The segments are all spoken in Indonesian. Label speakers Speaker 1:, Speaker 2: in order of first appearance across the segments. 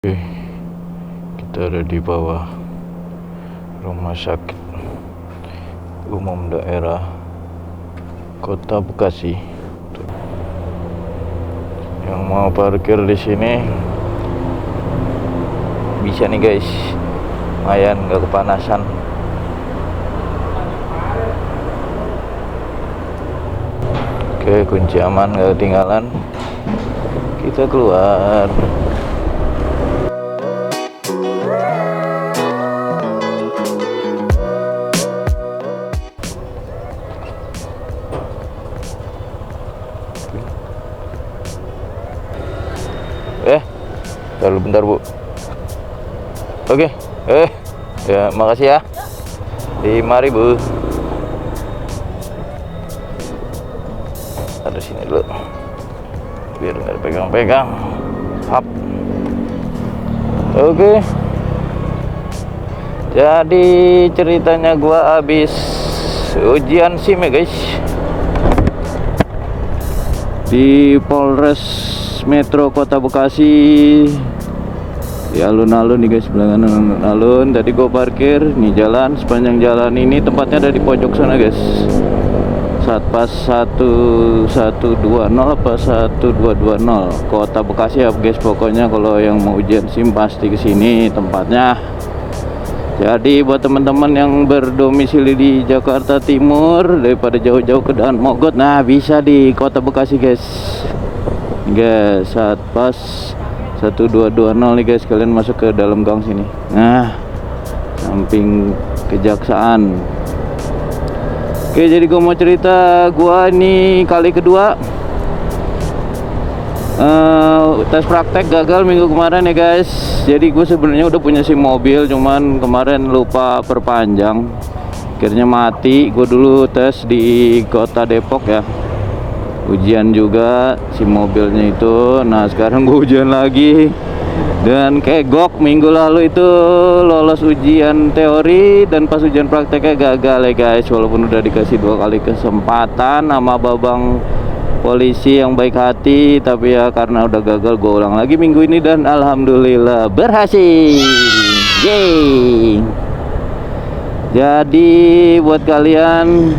Speaker 1: Oke, kita ada di bawah Rumah Sakit Umum Daerah Kota Bekasi. Yang mau parkir di sini bisa nih guys, lumayan nggak kepanasan. Oke, kunci aman, nggak ketinggalan. Kita keluar. Bentar Bu. Oke. Ya makasih ya. 5.000. Ada sini dulu. Biar nggak pegang-pegang. Hap. Oke. Jadi ceritanya gua habis ujian SIM ya guys. Di Polres Metro Kota Bekasi. Di alun-alun nih guys, belakang alun-alun. Tadi gue parkir nih, jalan sepanjang jalan ini tempatnya ada di pojok sana guys. Satpas 1120 apa 1220 Kota Bekasi ya guys. Pokoknya kalau yang mau ujian SIM pasti kesini tempatnya. Jadi buat teman-teman yang berdomisili di Jakarta Timur daripada jauh-jauh ke Daan Mogot, nah bisa di Kota Bekasi guys. Satpas 1220 nih guys, kalian masuk ke dalam gang sini. Nah, samping kejaksaan. Oke, jadi gue mau cerita, gua ini kali kedua tes praktek gagal minggu kemarin ya guys. Jadi gue sebenarnya udah punya SIM mobil, cuman kemarin lupa perpanjang, akhirnya mati. Gue dulu tes di Kota Depok ya, ujian juga SIM mobilnya itu. Nah sekarang gue ujian lagi dan kegok. Minggu lalu itu lolos ujian teori dan pas ujian prakteknya gagal ya guys. Walaupun udah dikasih 2 kali kesempatan sama babang polisi yang baik hati, tapi ya karena udah gagal gue ulang lagi minggu ini dan alhamdulillah berhasil. Yeay. Jadi buat kalian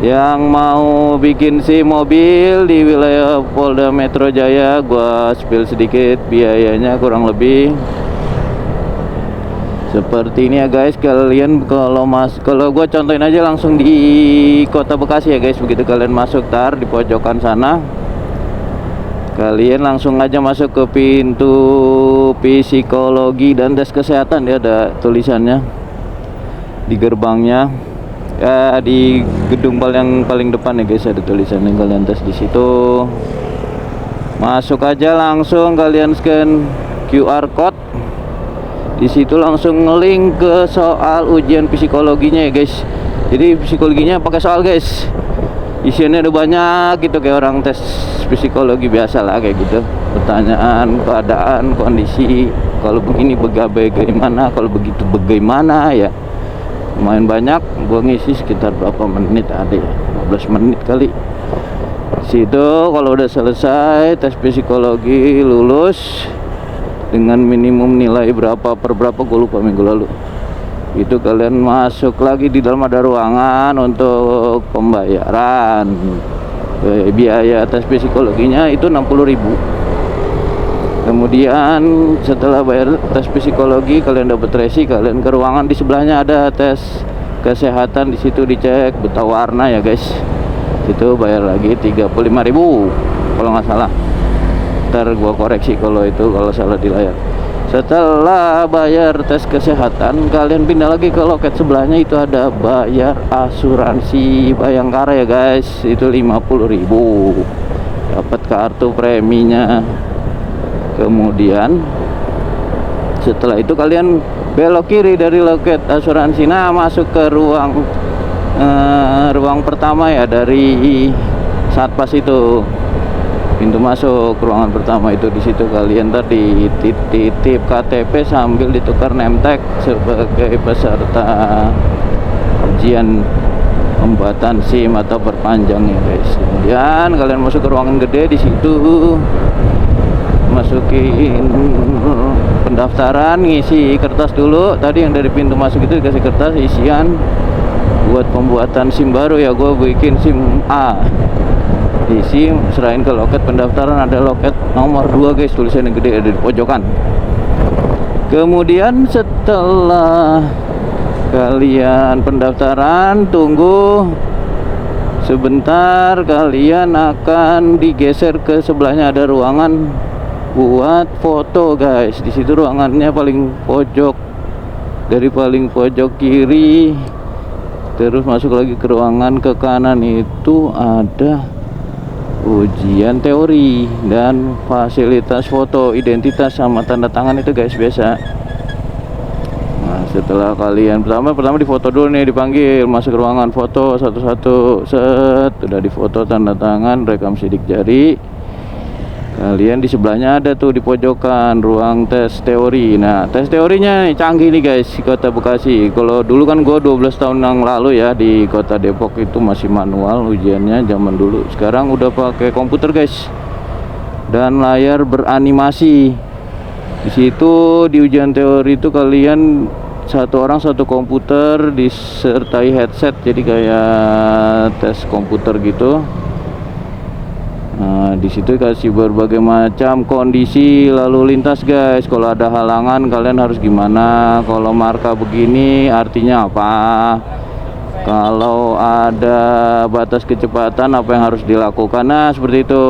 Speaker 1: yang mau bikin SIM mobil di wilayah Polda Metro Jaya, gua spill sedikit biayanya kurang lebih seperti ini ya guys. Kalian kalau gua contohin aja langsung di Kota Bekasi ya guys. Begitu kalian masuk di pojokan sana, kalian langsung aja masuk ke pintu psikologi dan tes kesehatan. Dia ada tulisannya di gerbangnya. Ya, di gedung yang paling depan ya guys ada tulisannya, kalian tes di situ. Masuk aja langsung, kalian scan QR code. Di situ langsung ngelink ke soal ujian psikologinya ya guys. Jadi psikologinya pakai soal guys. Isiannya ada banyak gitu, kayak orang tes psikologi biasa lah kayak gitu. Pertanyaan, keadaan, kondisi, kalau begini bagaimana, kalau begitu bagaimana ya. Lumayan banyak, gua ngisi sekitar berapa menit ada ya, 15 menit kali. Situ kalau udah selesai tes psikologi, lulus dengan minimum nilai berapa per berapa gue lupa minggu lalu. Itu kalian masuk lagi di dalam, ada ruangan untuk pembayaran. Biaya tes psikologinya itu 60.000. Kemudian setelah bayar tes psikologi, kalian dapat resi, kalian ke ruangan di sebelahnya ada tes kesehatan. Di situ dicek buta warna ya guys. Itu bayar lagi 35.000 kalau nggak salah. Ntar gua koreksi kalau salah di layar. Setelah bayar tes kesehatan, kalian pindah lagi ke loket sebelahnya. Itu ada bayar asuransi Bayangkara ya guys. Itu 50.000. Dapat kartu preminya. Kemudian setelah itu kalian belok kiri dari loket asuransi. Nah masuk ke ruang pertama ya, dari Satpas itu pintu masuk ruangan pertama itu. Di situ kalian tadi titip KTP sambil ditukar name tag sebagai peserta ujian pembuatan SIM atau perpanjangnya guys. Kemudian kalian masuk ke ruangan gede. Di situ masukin pendaftaran, ngisi kertas dulu. Tadi yang dari pintu masuk itu dikasih kertas isian buat pembuatan SIM baru ya. Gue bikin SIM A, isi, serahin ke loket pendaftaran. Ada loket nomor 2 guys, tulisannya gede ada di pojokan. Kemudian setelah kalian pendaftaran, tunggu sebentar, kalian akan digeser ke sebelahnya, ada ruangan buat foto guys. Di situ ruangannya paling pojok, dari paling pojok kiri terus masuk lagi ke ruangan ke kanan itu ada ujian teori dan fasilitas foto identitas sama tanda tangan itu guys, biasa. Nah, setelah kalian pertama difoto dulu nih, dipanggil masuk ruangan foto satu-satu, set, udah difoto tanda tangan, rekam sidik jari. Kalian di sebelahnya ada tuh di pojokan ruang tes teori. Nah, tes teorinya nih canggih nih guys di Kota Bekasi. Kalau dulu kan gue 12 tahun yang lalu ya di Kota Depok itu masih manual ujiannya zaman dulu. Sekarang udah pakai komputer guys. Dan layar beranimasi. Di situ di ujian teori itu kalian satu orang satu komputer disertai headset, jadi kayak tes komputer gitu. Nah, di situ kasih berbagai macam kondisi lalu lintas guys. Kalau ada halangan kalian harus gimana, kalau marka begini artinya apa, kalau ada batas kecepatan apa yang harus dilakukan. Nah, seperti itu.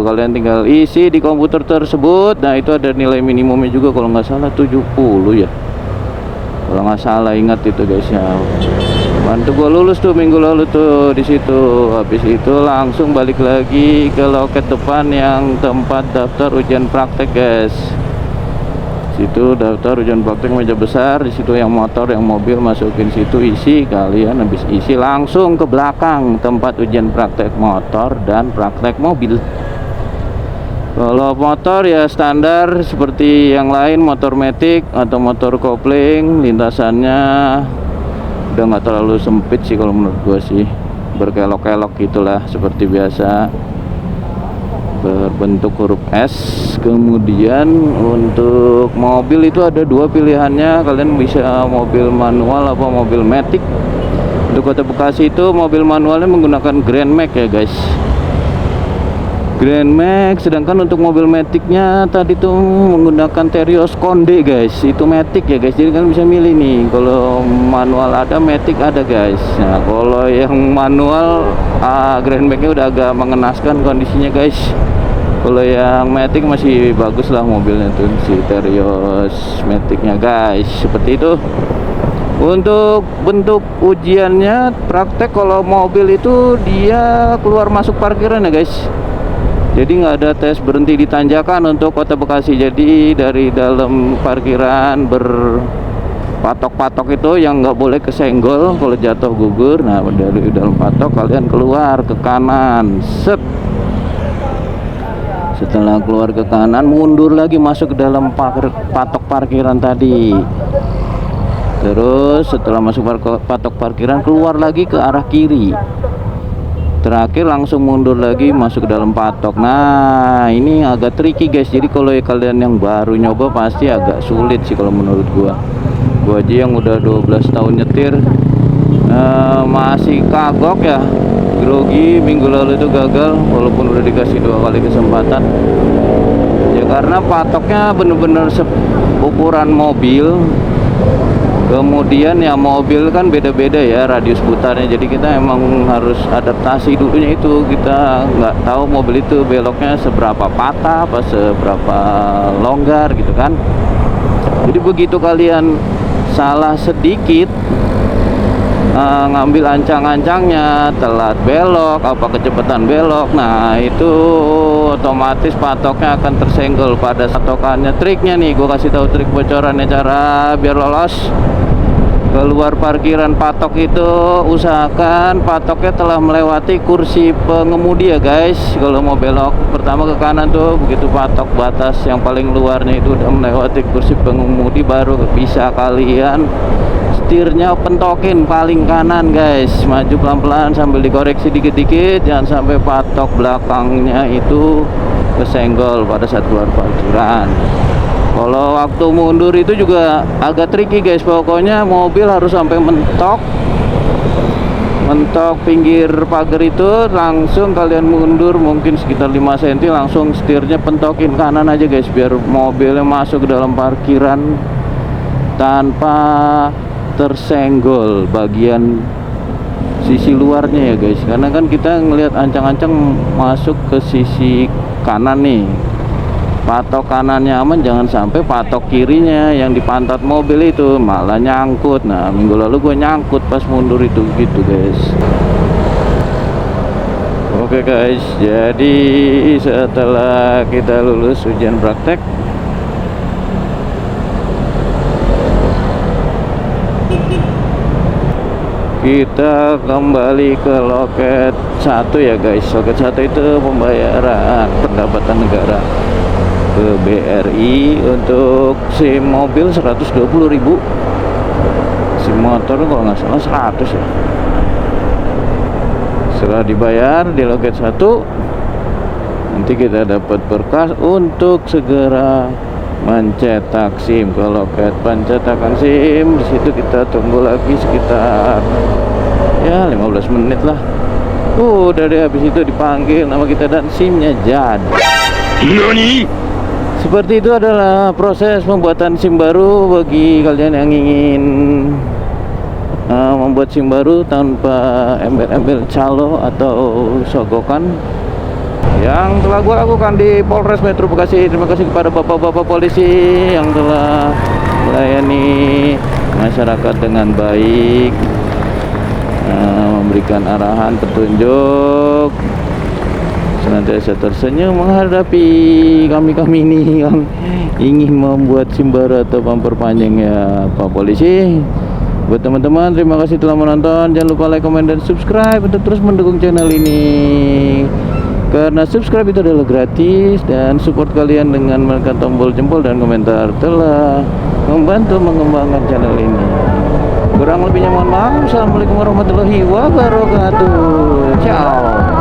Speaker 1: Kalian tinggal isi di komputer tersebut. Nah, itu ada nilai minimumnya juga, kalau nggak salah 70 ya, kalau nggak salah, ingat itu guys ya. Bantu gue lulus tuh minggu lalu tuh di situ. Habis itu langsung balik lagi ke loket depan yang tempat daftar ujian praktek guys. Situ daftar ujian praktek meja besar. Di situ yang motor, yang mobil masukin situ, isi. Kalian habis isi langsung ke belakang tempat ujian praktek motor dan praktek mobil. Kalau motor ya standar seperti yang lain, motor matic atau motor kopling, lintasannya udah nggak terlalu sempit sih kalau menurut gua sih, berkelok-kelok gitulah seperti biasa, berbentuk huruf S. Kemudian untuk mobil itu ada dua pilihannya, kalian bisa mobil manual apa mobil matic. Untuk Kota Bekasi itu mobil manualnya menggunakan Grand Max ya guys, Grand Max. Sedangkan untuk mobil maticnya tadi tuh menggunakan Terios Konde guys, itu matic ya guys. Jadi kalian bisa milih nih, kalau manual ada, matic ada guys. Nah, kalau yang manual Grand Max-nya udah agak mengenaskan kondisinya guys. Kalau yang matic masih bagus lah mobilnya tuh, si Terios maticnya guys. Seperti itu. Untuk bentuk ujiannya praktek, kalau mobil itu dia keluar masuk parkiran ya guys. Jadi nggak ada tes berhenti di tanjakan untuk Kota Bekasi. Jadi dari dalam parkiran berpatok-patok itu yang nggak boleh kesenggol kalau jatuh gugur. Nah, dari dalam patok kalian keluar ke kanan, set. Setelah keluar ke kanan, mundur lagi masuk ke dalam patok parkiran tadi. Terus setelah masuk patok parkiran, keluar lagi ke arah kiri. Terakhir langsung mundur lagi masuk ke dalam patok. Nah, ini agak tricky guys. Jadi kalau kalian yang baru nyoba pasti agak sulit sih kalau menurut gua aja yang udah 12 tahun nyetir masih kagok ya, grogi. Minggu lalu itu gagal walaupun udah dikasih 2 kali kesempatan ya, karena patoknya bener-bener ukuran mobil. Kemudian ya mobil kan beda-beda ya radius putarnya, jadi kita emang harus adaptasi dulunya itu. Kita nggak tahu mobil itu beloknya seberapa patah apa seberapa longgar gitu kan. Jadi begitu kalian salah sedikit, ngambil ancang-ancangnya, telat belok apa kecepatan belok, nah itu otomatis patoknya akan tersenggol pada patokannya. Triknya nih, gue kasih tahu trik bocorannya cara biar lolos keluar parkiran patok itu. Usahakan patoknya telah melewati kursi pengemudi ya guys. Kalau mau belok pertama ke kanan tuh, begitu patok batas yang paling luarnya itu udah melewati kursi pengemudi, baru bisa kalian setirnya pentokin paling kanan guys. Maju pelan-pelan sambil dikoreksi dikit-dikit, jangan sampai patok belakangnya itu kesenggol pada saat keluar parkiran. Kalau waktu mundur itu juga agak tricky guys. Pokoknya mobil harus sampai mentok pinggir pagar itu, langsung kalian mundur mungkin sekitar 5 cm, langsung setirnya pentokin kanan aja guys, biar mobilnya masuk ke dalam parkiran tanpa tersenggol bagian sisi luarnya ya guys. Karena kan kita ngelihat ancang-ancang masuk ke sisi kanan nih, patok kanannya aman, jangan sampai patok kirinya yang di pantat mobil itu malah nyangkut. Nah, minggu lalu gue nyangkut pas mundur itu gitu guys. Oke guys, jadi setelah kita lulus ujian praktek, kita kembali ke loket 1 ya guys. Loket 1 itu pembayaran pendapatan negara ke BRI. Untuk SIM mobil 120.000, SIM motor kalau nggak salah 100 ya. Setelah dibayar di loket 1, nanti kita dapat berkas untuk segera mencetak SIM ke loket pencetakan SIM. Di situ kita tunggu lagi sekitar ya 15 menit lah. Udah deh, habis itu dipanggil nama kita dan SIM-nya jadi. Nani? Seperti itu adalah proses pembuatan SIM baru bagi kalian yang ingin membuat SIM baru tanpa embel-embel calo atau sogokan yang telah gue lakukan di Polres Metro Bekasi. Terima kasih kepada bapak-bapak polisi yang telah melayani masyarakat dengan baik, memberikan arahan petunjuk, senantiasa tersenyum menghadapi kami ini yang ingin membuat SIM baru atau memperpanjang ya Pak Polisi. Buat teman-teman, terima kasih telah menonton. Jangan lupa like, comment, dan subscribe untuk terus mendukung channel ini, karena subscribe itu adalah gratis, dan support kalian dengan menekan tombol jempol dan komentar telah membantu mengembangkan channel ini. Kurang lebihnya mohon maaf. Assalamualaikum warahmatullahi wabarakatuh. Ciao.